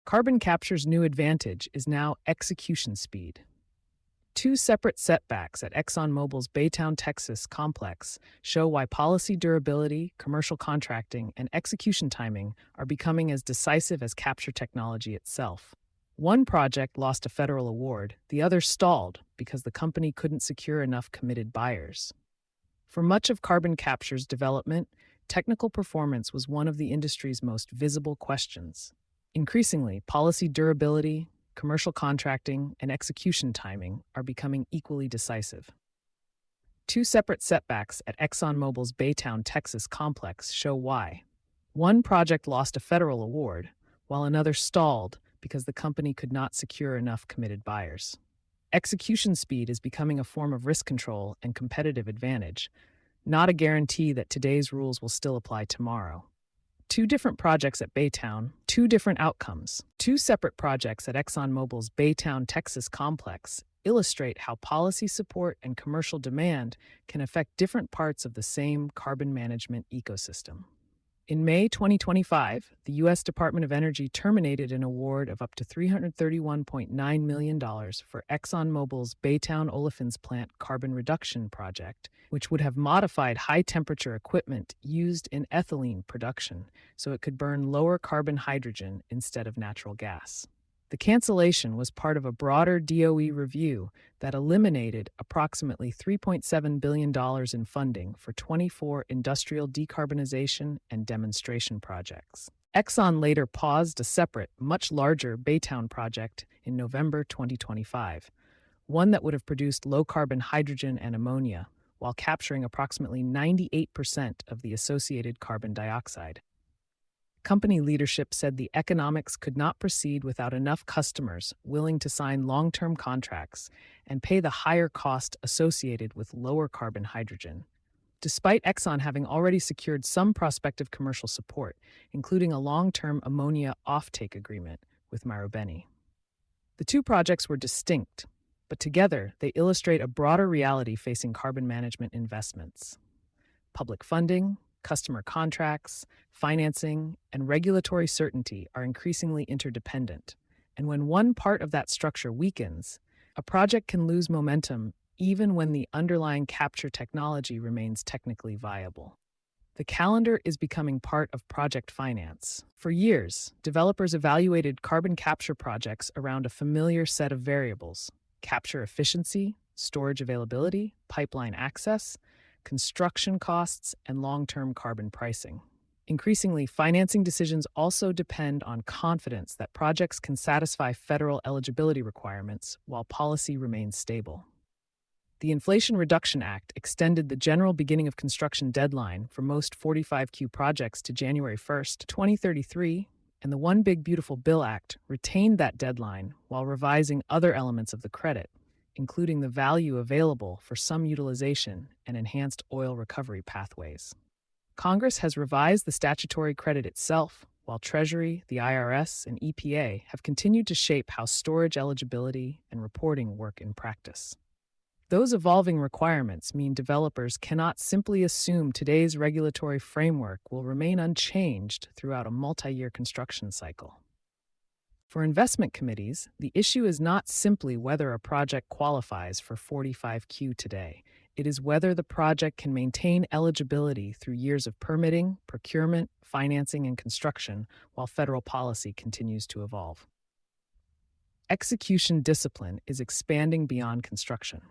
Carbon capture's new advantage is now execution speed. Two separate setbacks at ExxonMobil's Baytown, Texas complex show why policy durability, commercial contracting, and execution timing are becoming as decisive as capture technology itself. One project lost a federal award, the other stalled because the company couldn't secure enough committed buyers. For much of carbon capture's development, technical performance was one of the industry's most visible questions. Increasingly, policy durability, commercial contracting, and execution timing are becoming equally decisive. Two separate setbacks at ExxonMobil's Baytown, Texas complex show why. One project lost a federal award, while another stalled because the company could not secure enough committed buyers. Execution speed is becoming a form of risk control and competitive advantage, not a guarantee that today's rules will still apply tomorrow. Two different projects at Baytown, two different outcomes. Two separate projects at ExxonMobil's Baytown, Texas complex illustrate how policy support and commercial demand can affect different parts of the same carbon management ecosystem. In May 2025, the U.S. Department of Energy terminated an award of up to $331.9 million for ExxonMobil's Baytown Olefins Plant carbon reduction project, which would have modified high-temperature equipment used in ethylene production so it could burn lower carbon hydrogen instead of natural gas. The cancellation was part of a broader DOE review that eliminated approximately $3.7 billion in funding for 24 industrial decarbonization and demonstration projects. Exxon later paused a separate, much larger Baytown project in November 2025, one that would have produced low-carbon hydrogen and ammonia while capturing approximately 98% of the associated carbon dioxide. Company leadership said the economics could not proceed without enough customers willing to sign long-term contracts and pay the higher cost associated with lower carbon hydrogen. Despite Exxon having already secured some prospective commercial support, including a long-term ammonia offtake agreement with Marubeni. The two projects were distinct, but together they illustrate a broader reality facing carbon management investments. Public funding, customer contracts, financing, and regulatory certainty are increasingly interdependent, and when one part of that structure weakens, a project can lose momentum even when the underlying capture technology remains technically viable. The calendar is becoming part of project finance. For years, developers evaluated carbon capture projects around a familiar set of variables: capture efficiency, storage availability, pipeline access, construction costs, and long-term carbon pricing. Increasingly, financing decisions also depend on confidence that projects can satisfy federal eligibility requirements while policy remains stable. The Inflation Reduction Act extended the general beginning of construction deadline for most 45Q projects to January 1, 2033, and the One Big Beautiful Bill Act retained that deadline while revising other elements of the credit, including the value available for some utilization and enhanced oil recovery pathways. Congress has revised the statutory credit itself, while Treasury, the IRS, and EPA have continued to shape how storage eligibility and reporting work in practice. Those evolving requirements mean developers cannot simply assume today's regulatory framework will remain unchanged throughout a multi-year construction cycle. For investment committees, the issue is not simply whether a project qualifies for 45Q today. It is whether the project can maintain eligibility through years of permitting, procurement, financing, and construction while federal policy continues to evolve. Execution discipline is expanding beyond construction.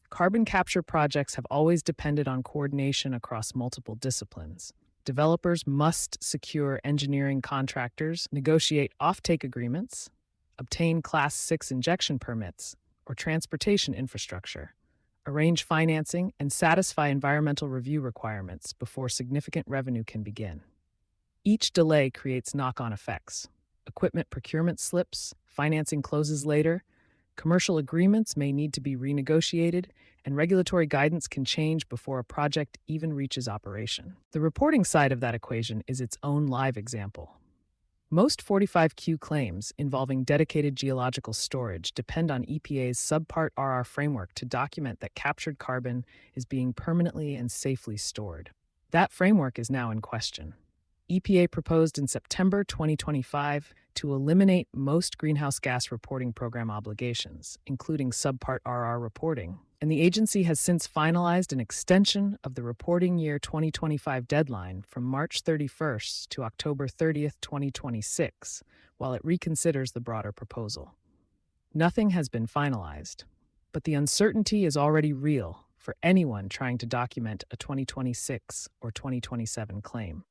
Carbon capture projects have always depended on coordination across multiple disciplines. Developers must secure engineering contractors, negotiate offtake agreements, obtain Class 6 injection permits or transportation infrastructure, arrange financing, and satisfy environmental review requirements before significant revenue can begin. Each delay creates knock-on effects. Equipment procurement slips, financing closes later, commercial agreements may need to be renegotiated, and regulatory guidance can change before a project even reaches operation. The reporting side of that equation is its own live example. Most 45Q claims involving dedicated geological storage depend on EPA's Subpart RR framework to document that captured carbon is being permanently and safely stored. That framework is now in question. EPA proposed in September 2025 to eliminate most greenhouse gas reporting program obligations, including Subpart RR reporting, and the agency has since finalized an extension of the reporting year 2025 deadline from March 31st to October 30th, 2026, while it reconsiders the broader proposal. Nothing has been finalized, but the uncertainty is already real for anyone trying to document a 2026 or 2027 claim.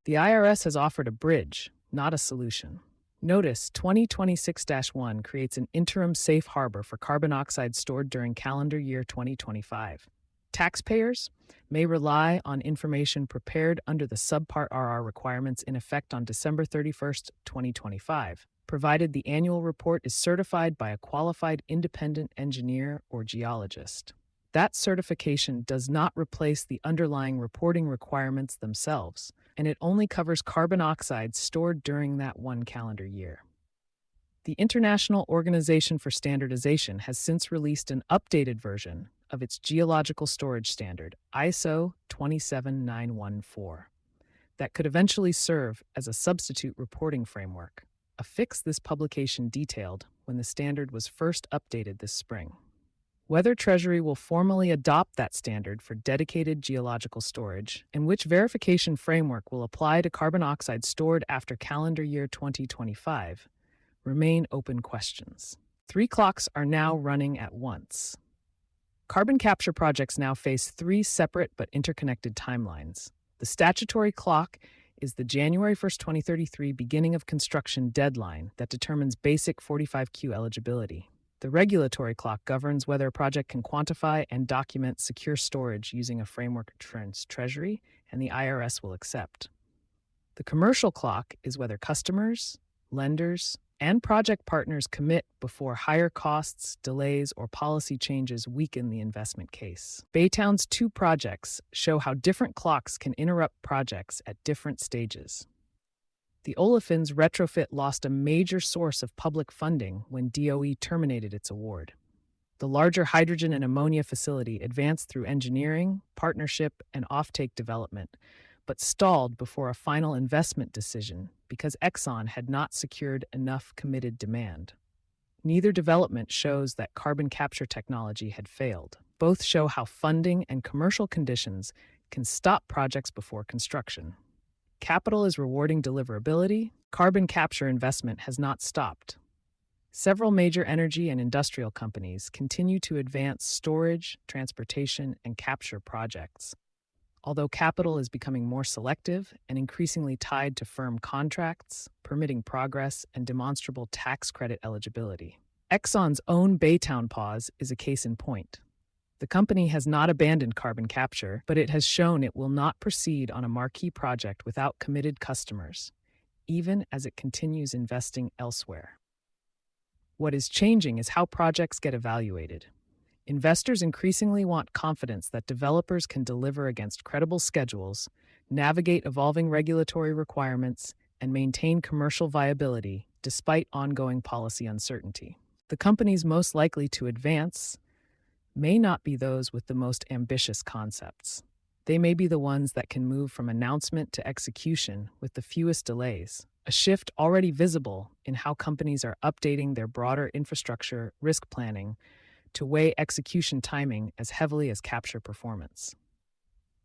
The IRS has offered a bridge, not a solution. Notice 2026-1 creates an interim safe harbor for carbon oxide stored during calendar year 2025. Taxpayers may rely on information prepared under the Subpart RR requirements in effect on December 31st, 2025, provided the annual report is certified by a qualified independent engineer or geologist. That certification does not replace the underlying reporting requirements themselves, and it only covers carbon oxides stored during that one calendar year. The International Organization for Standardization has since released an updated version of its geological storage standard, ISO 27914, that could eventually serve as a substitute reporting framework, a fix this publication detailed when the standard was first updated this spring. Whether Treasury will formally adopt that standard for dedicated geological storage and which verification framework will apply to carbon oxide stored after calendar year 2025 remain open questions. 3 clocks are now running at once. Carbon capture projects now face 3 separate but interconnected timelines. The statutory clock is the January 1st, 2033 beginning of construction deadline that determines basic 45Q eligibility. The regulatory clock governs whether a project can quantify and document secure storage using a framework Treasury and the IRS will accept. The commercial clock is whether customers, lenders, and project partners commit before higher costs, delays, or policy changes weaken the investment case. Baytown's 2 projects show how different clocks can interrupt projects at different stages. The Olefins retrofit lost a major source of public funding when DOE terminated its award. The larger hydrogen and ammonia facility advanced through engineering, partnership, and offtake development, but stalled before a final investment decision because Exxon had not secured enough committed demand. Neither development shows that carbon capture technology had failed. Both show how funding and commercial conditions can stop projects before construction. Capital is rewarding deliverability. Carbon capture investment has not stopped. Several major energy and industrial companies continue to advance storage, transportation, and capture projects. Although capital is becoming more selective and increasingly tied to firm contracts, permitting progress, and demonstrable tax credit eligibility. Exxon's own Baytown pause is a case in point. The company has not abandoned carbon capture, but it has shown it will not proceed on a marquee project without committed customers, even as it continues investing elsewhere. What is changing is how projects get evaluated. Investors increasingly want confidence that developers can deliver against credible schedules, navigate evolving regulatory requirements, and maintain commercial viability despite ongoing policy uncertainty. The companies most likely to advance may not be those with the most ambitious concepts. They may be the ones that can move from announcement to execution with the fewest delays, a shift already visible in how companies are updating their broader infrastructure risk planning to weigh execution timing as heavily as capture performance.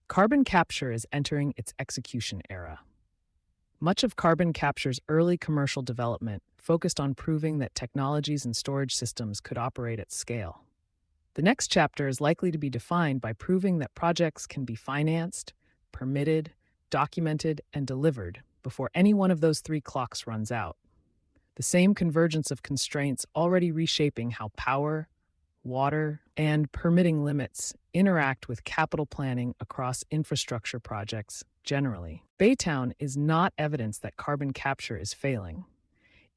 Carbon capture is entering its execution era. Much of carbon capture's early commercial development focused on proving that technologies and storage systems could operate at scale. The next chapter is likely to be defined by proving that projects can be financed, permitted, documented, and delivered before any one of those 3 clocks runs out. The same convergence of constraints already reshaping how power, water, and permitting limits interact with capital planning across infrastructure projects generally. Baytown is not evidence that carbon capture is failing.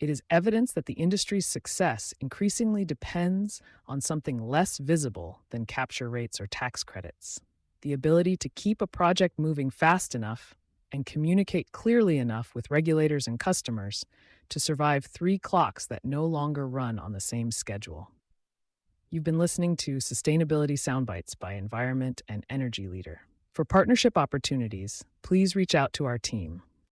It is evidence that the industry's success increasingly depends on something less visible than capture rates or tax credits: the ability to keep a project moving fast enough and communicate clearly enough with regulators and customers to survive 3 clocks that no longer run on the same schedule. You've been listening to Sustainability Soundbites by Environment and Energy Leader. For partnership opportunities, please reach out to our team.